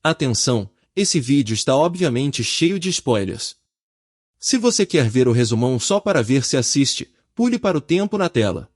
Atenção, esse vídeo está obviamente cheio de spoilers. Se você quer ver o resumão só para ver se assiste, pule para o tempo na tela.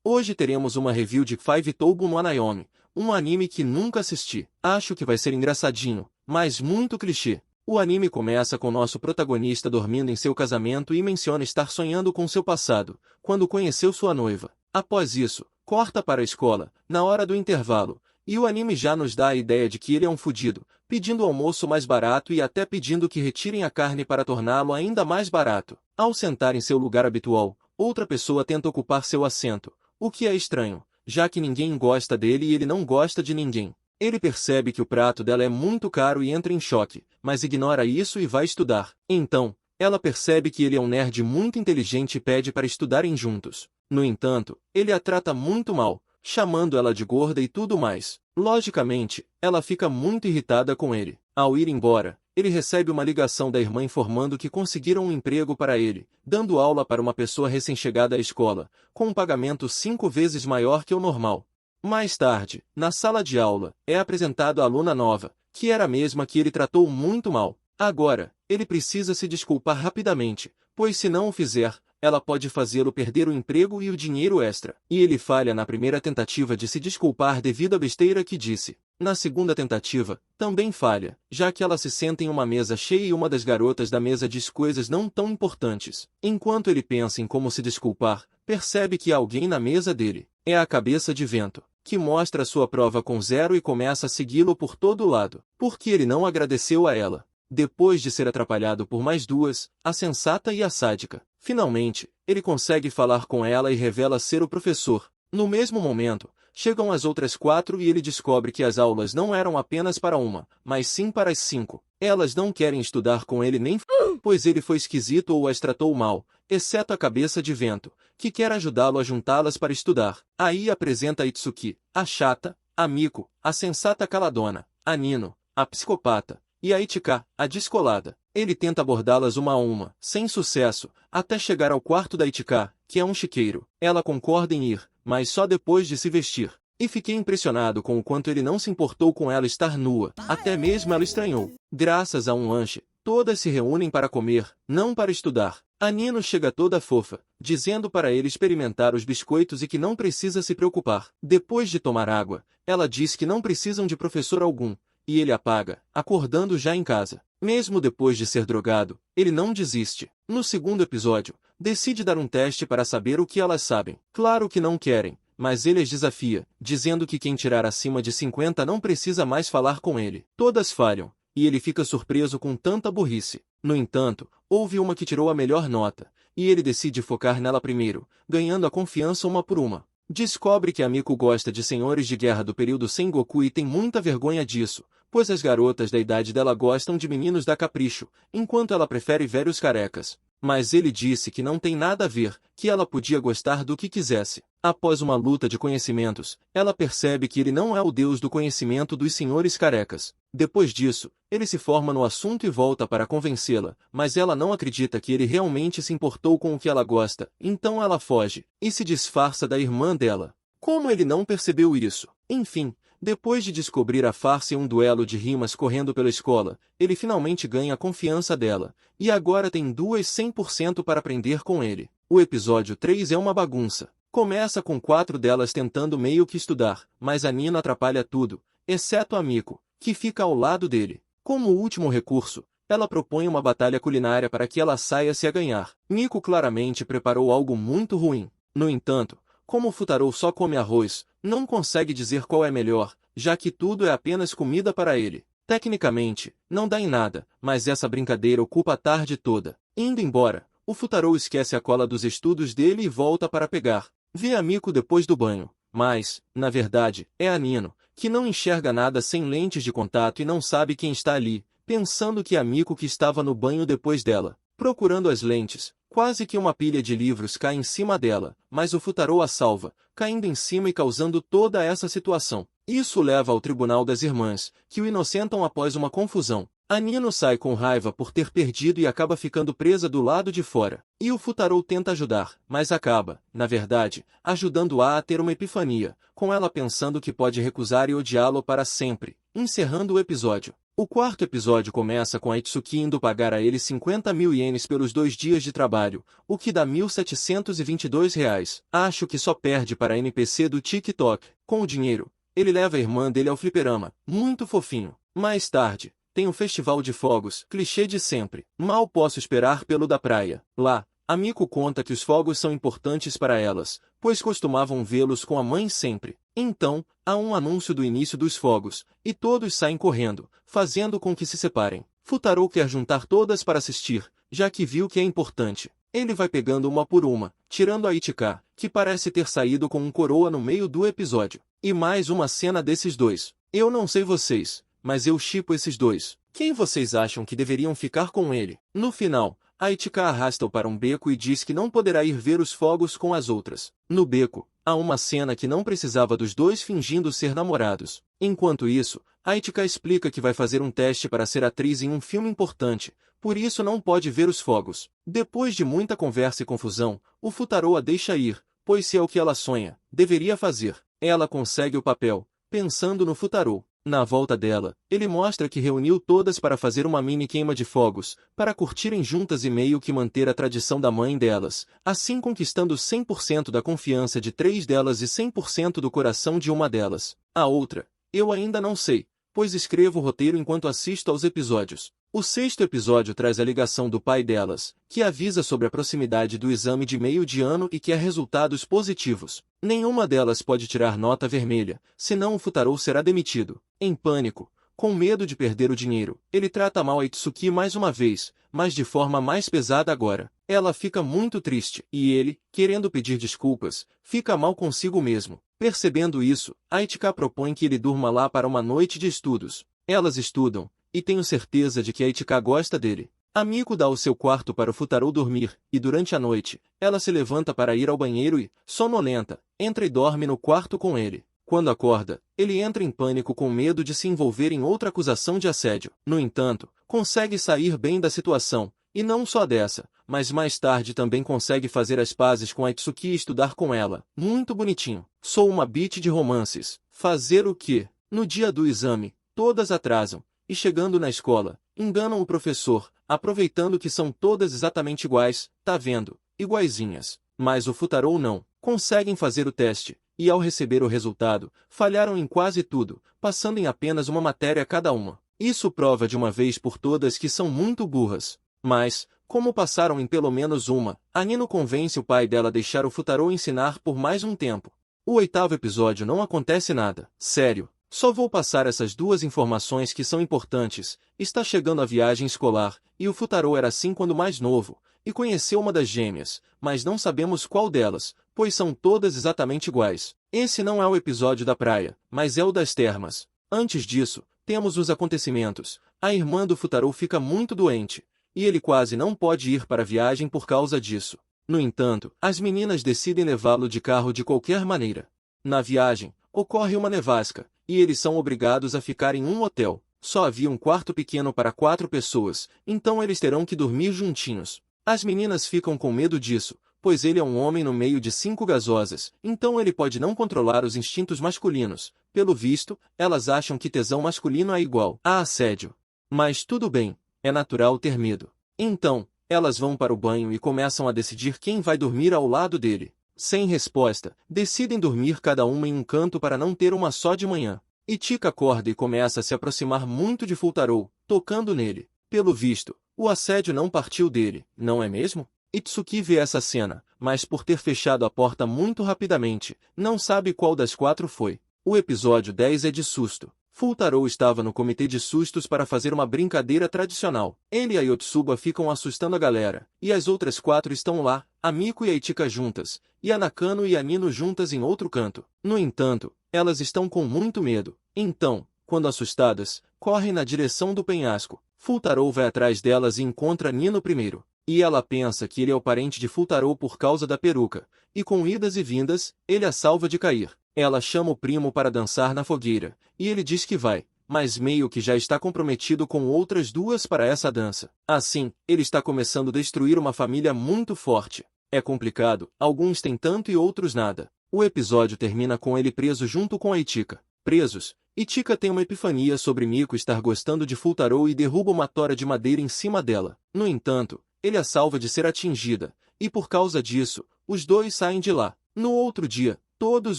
Hoje teremos uma review de Five Toubo no Anayomi, um anime que nunca assisti. Acho que vai ser engraçadinho, mas muito clichê. O anime começa com nosso protagonista dormindo em seu casamento e menciona estar sonhando com seu passado, quando conheceu sua noiva. Após isso, corta para a escola, na hora do intervalo, e o anime já nos dá a ideia de que ele é um fudido, pedindo o almoço mais barato e até pedindo que retirem a carne para torná-lo ainda mais barato. Ao sentar em seu lugar habitual, outra pessoa tenta ocupar seu assento, o que é estranho, já que ninguém gosta dele e ele não gosta de ninguém. Ele percebe que o prato dela é muito caro e entra em choque, mas ignora isso e vai estudar. Então, ela percebe que ele é um nerd muito inteligente e pede para estudarem juntos. No entanto, ele a trata muito mal, chamando ela de gorda e tudo mais. Logicamente, ela fica muito irritada com ele. Ao ir embora, ele recebe uma ligação da irmã informando que conseguiram um emprego para ele, dando aula para uma pessoa recém-chegada à escola, com um pagamento 5 vezes maior que o normal. Mais tarde, na sala de aula, é apresentado a aluna nova, que era a mesma que ele tratou muito mal. Agora, ele precisa se desculpar rapidamente, pois se não o fizer, ela pode fazê-lo perder o emprego e o dinheiro extra. E ele falha na primeira tentativa de se desculpar devido à besteira que disse. Na segunda tentativa, também falha, já que ela se senta em uma mesa cheia e uma das garotas da mesa diz coisas não tão importantes. Enquanto ele pensa em como se desculpar, percebe que há alguém na mesa dele. É a cabeça de vento, que mostra sua prova com 0 e começa a segui-lo por todo lado, porque ele não agradeceu a ela. Depois de ser atrapalhado por mais duas, a sensata e a sádica, finalmente, ele consegue falar com ela e revela ser o professor. No mesmo momento, chegam as outras 4 e ele descobre que as aulas não eram apenas para uma, mas sim para as 5. Elas não querem estudar com ele nem pois ele foi esquisito ou as tratou mal, exceto a cabeça de vento, que quer ajudá-lo a juntá-las para estudar. Aí apresenta a Itsuki, a chata, a Miko, a sensata caladona, a Nino, a psicopata, e a Ichika, a descolada. Ele tenta abordá-las uma a uma, sem sucesso, até chegar ao quarto da Ichika, que é um chiqueiro. Ela concorda em ir, mas só depois de se vestir. E fiquei impressionado com o quanto ele não se importou com ela estar nua, até mesmo ela estranhou. Graças a um lanche, todas se reúnem para comer, não para estudar. A Nino chega toda fofa, dizendo para ele experimentar os biscoitos e que não precisa se preocupar. Depois de tomar água, ela diz que não precisam de professor algum, e ele apaga, acordando já em casa. Mesmo depois de ser drogado, ele não desiste. No segundo episódio, decide dar um teste para saber o que elas sabem. Claro que não querem, mas ele as desafia, dizendo que quem tirar acima de 50 não precisa mais falar com ele. Todas falham, e ele fica surpreso com tanta burrice. No entanto, houve uma que tirou a melhor nota, e ele decide focar nela primeiro, ganhando a confiança uma por uma. Descobre que a Miko gosta de senhores de guerra do período Sengoku e tem muita vergonha disso, pois as garotas da idade dela gostam de meninos da capricho, enquanto ela prefere velhos carecas. Mas ele disse que não tem nada a ver, que ela podia gostar do que quisesse. Após uma luta de conhecimentos, ela percebe que ele não é o deus do conhecimento dos senhores carecas. Depois disso, ele se forma no assunto e volta para convencê-la, mas ela não acredita que ele realmente se importou com o que ela gosta, então ela foge, e se disfarça da irmã dela. Como ele não percebeu isso? Enfim, depois de descobrir a farsa e um duelo de rimas correndo pela escola, ele finalmente ganha a confiança dela, e agora tem duas 100% para aprender com ele. O episódio 3 é uma bagunça. Começa com 4 delas tentando meio que estudar, mas a Nina atrapalha tudo, exceto a Miko, que fica ao lado dele. Como último recurso, ela propõe uma batalha culinária para que ela saia se a ganhar. Miko claramente preparou algo muito ruim. No entanto, como o Futaro só come arroz, não consegue dizer qual é melhor, já que tudo é apenas comida para ele. Tecnicamente, não dá em nada, mas essa brincadeira ocupa a tarde toda. Indo embora, o Futaro esquece a cola dos estudos dele e volta para pegar. Vê a Miko depois do banho, mas, na verdade, é a Nino, que não enxerga nada sem lentes de contato e não sabe quem está ali, pensando que é a Miko que estava no banho depois dela. Procurando as lentes, quase que uma pilha de livros cai em cima dela, mas o Futaro a salva, caindo em cima e causando toda essa situação. Isso leva ao tribunal das irmãs, que o inocentam após uma confusão. A Nino sai com raiva por ter perdido e acaba ficando presa do lado de fora. E o Futaro tenta ajudar, mas acaba, na verdade, ajudando-a a ter uma epifania, com ela pensando que pode recusar e odiá-lo para sempre. encerrando o episódio. O quarto episódio começa com a Itsuki indo pagar a ele 50 mil ienes pelos 2 dias de trabalho, o que dá R$ 1.722. Acho que só perde para a NPC do TikTok. Com o dinheiro, ele leva a irmã dele ao fliperama, muito fofinho. Mais tarde, tem o festival de fogos, clichê de sempre. Mal posso esperar pelo da praia. Lá, a Miko conta que os fogos são importantes para elas, pois costumavam vê-los com a mãe sempre. Então, há um anúncio do início dos fogos, e todos saem correndo, fazendo com que se separem. Futaro quer juntar todas para assistir, já que viu que é importante. Ele vai pegando uma por uma, tirando a Ichika, que parece ter saído com um coroa no meio do episódio. E mais uma cena desses dois. Eu não sei vocês, mas eu shippo esses dois. Quem vocês acham que deveriam ficar com ele? No final, a Ichika arrasta-o para um beco e diz que não poderá ir ver os fogos com as outras. No beco, há uma cena que não precisava dos dois fingindo ser namorados. Enquanto isso, a Ichika explica que vai fazer um teste para ser atriz em um filme importante, por isso não pode ver os fogos. Depois de muita conversa e confusão, o Futaro a deixa ir, pois se é o que ela sonha, deveria fazer. Ela consegue o papel, pensando no Futaro. Na volta dela, ele mostra que reuniu todas para fazer uma mini queima de fogos, para curtirem juntas e meio que manter a tradição da mãe delas, assim conquistando 100% da confiança de 3 delas e 100% do coração de uma delas. A outra, eu ainda não sei, pois escrevo o roteiro enquanto assisto aos episódios. O 6º episódio traz a ligação do pai delas, que avisa sobre a proximidade do exame de meio de ano e quer resultados positivos. Nenhuma delas pode tirar nota vermelha, senão o Futaro será demitido. Em pânico, com medo de perder o dinheiro, ele trata mal a Itsuki mais uma vez, mas de forma mais pesada agora. Ela fica muito triste, e ele, querendo pedir desculpas, fica mal consigo mesmo. Percebendo isso, a Ichika propõe que ele durma lá para uma noite de estudos. Elas estudam, e tenho certeza de que a Ichika gosta dele. A Miko dá o seu quarto para o Futaro dormir, e durante a noite, ela se levanta para ir ao banheiro e, sonolenta, entra e dorme no quarto com ele. Quando acorda, ele entra em pânico com medo de se envolver em outra acusação de assédio. No entanto, consegue sair bem da situação, e não só dessa, mas mais tarde também consegue fazer as pazes com a Itsuki e estudar com ela. Muito bonitinho. Sou uma bitch de romances. Fazer o quê? No dia do exame, todas atrasam. E chegando na escola, enganam o professor, aproveitando que são todas exatamente iguais, tá vendo? Iguaizinhas. Mas o Futaro não. Conseguem fazer o teste, e ao receber o resultado, falharam em quase tudo, passando em apenas uma matéria cada uma. Isso prova de uma vez por todas que são muito burras. Mas, como passaram em pelo menos uma, a Nino convence o pai dela a deixar o Futaro ensinar por mais um tempo. O 8º episódio não acontece nada. Sério. Só vou passar essas duas informações que são importantes. Está chegando a viagem escolar, e o Futaro era assim quando mais novo, e conheceu uma das gêmeas, mas não sabemos qual delas, pois são todas exatamente iguais. Esse não é o episódio da praia, mas é o das termas. Antes disso, temos os acontecimentos. A irmã do Futaro fica muito doente, e ele quase não pode ir para a viagem por causa disso. No entanto, as meninas decidem levá-lo de carro de qualquer maneira. Na viagem, ocorre uma nevasca, e eles são obrigados a ficar em um hotel. Só havia um quarto pequeno para 4 pessoas, então eles terão que dormir juntinhos. As meninas ficam com medo disso, pois ele é um homem no meio de 5 gasosas, então ele pode não controlar os instintos masculinos. Pelo visto, elas acham que tesão masculino é igual a assédio. Mas tudo bem, é natural ter medo. Então, elas vão para o banho e começam a decidir quem vai dormir ao lado dele. Sem resposta, decidem dormir cada uma em um canto para não ter uma só de manhã. Ichika acorda e começa a se aproximar muito de Futaro, tocando nele. Pelo visto, o assédio não partiu dele, não é mesmo? Itsuki vê essa cena, mas por ter fechado a porta muito rapidamente, não sabe qual das 4 foi. O episódio 10 é de susto. Futaro estava no comitê de sustos para fazer uma brincadeira tradicional. Ele e a Yotsuba ficam assustando a galera, e as outras 4 estão lá, a Miko e a Ichika juntas, e a Nakano e a Nino juntas em outro canto. No entanto, elas estão com muito medo. Então, quando assustadas, correm na direção do penhasco. Futaro vai atrás delas e encontra Nino primeiro. E ela pensa que ele é o parente de Futaro por causa da peruca, e com idas e vindas, ele a salva de cair. Ela chama o primo para dançar na fogueira, e ele diz que vai, mas meio que já está comprometido com outras 2 para essa dança. Assim, ele está começando a destruir uma família muito forte. É complicado, alguns têm tanto e outros nada. O episódio termina com ele preso junto com a Ichika. Presos, Ichika tem uma epifania sobre Miko estar gostando de Futaro e derruba uma tora de madeira em cima dela. No entanto, ele a salva de ser atingida, e por causa disso, os dois saem de lá. No outro dia, todos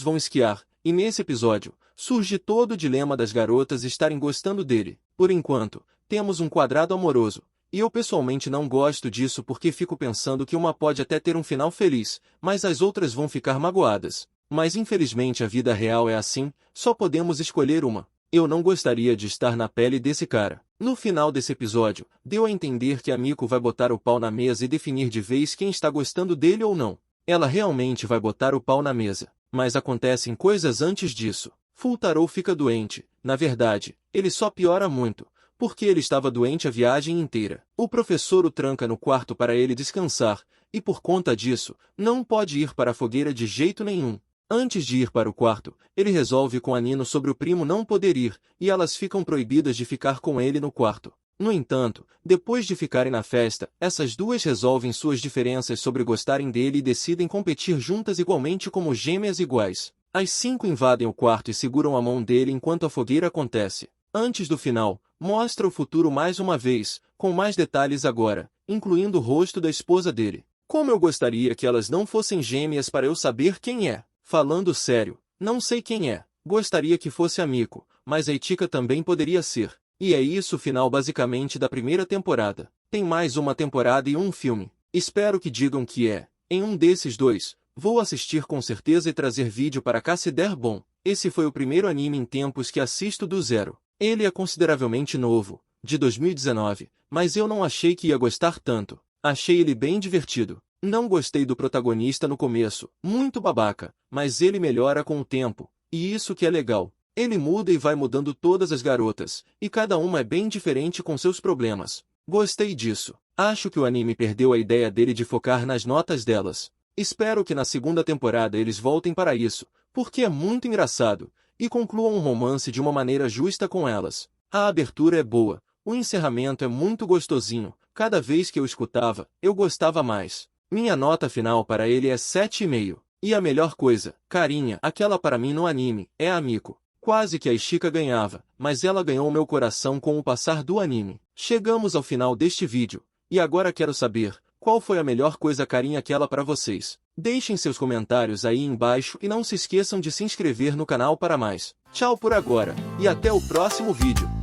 vão esquiar, e nesse episódio, surge todo o dilema das garotas estarem gostando dele. Por enquanto, temos um quadrado amoroso, e eu pessoalmente não gosto disso porque fico pensando que uma pode até ter um final feliz, mas as outras vão ficar magoadas. Mas infelizmente a vida real é assim, só podemos escolher uma. Eu não gostaria de estar na pele desse cara. No final desse episódio, deu a entender que a Miko vai botar o pau na mesa e definir de vez quem está gostando dele ou não. Ela realmente vai botar o pau na mesa, mas acontecem coisas antes disso. Futaro fica doente, na verdade, ele só piora muito, porque ele estava doente a viagem inteira. O professor o tranca no quarto para ele descansar, e por conta disso, não pode ir para a fogueira de jeito nenhum. Antes de ir para o quarto, ele resolve com a Nino sobre o primo não poder ir, e elas ficam proibidas de ficar com ele no quarto. No entanto, depois de ficarem na festa, essas duas resolvem suas diferenças sobre gostarem dele e decidem competir juntas igualmente como gêmeas iguais. As 5 invadem o quarto e seguram a mão dele enquanto a fogueira acontece. Antes do final, mostra o futuro mais uma vez, com mais detalhes agora, incluindo o rosto da esposa dele. Como eu gostaria que elas não fossem gêmeas para eu saber quem é. Falando sério, não sei quem é. Gostaria que fosse a Miko, mas a Ichika também poderia ser. E é isso o final basicamente da primeira temporada. Tem mais uma temporada e um filme. Espero que digam que é. Em um desses dois, vou assistir com certeza e trazer vídeo para cá se der bom. Esse foi o primeiro anime em tempos que assisto do zero. Ele é consideravelmente novo, de 2019, mas eu não achei que ia gostar tanto. Achei ele bem divertido. Não gostei do protagonista no começo, muito babaca, mas ele melhora com o tempo, e isso que é legal. Ele muda e vai mudando todas as garotas, e cada uma é bem diferente com seus problemas. Gostei disso. Acho que o anime perdeu a ideia dele de focar nas notas delas. Espero que na segunda temporada eles voltem para isso, porque é muito engraçado, e concluam um romance de uma maneira justa com elas. A abertura é boa, o encerramento é muito gostosinho, cada vez que eu escutava, eu gostava mais. Minha nota final para ele é 7,5. E a melhor coisa, carinha, aquela para mim no anime, é a Miko. Quase que a Ichika ganhava, mas ela ganhou meu coração com o passar do anime. Chegamos ao final deste vídeo, e agora quero saber, qual foi a melhor coisa carinha aquela para vocês? Deixem seus comentários aí embaixo e não se esqueçam de se inscrever no canal para mais. Tchau por agora, e até o próximo vídeo.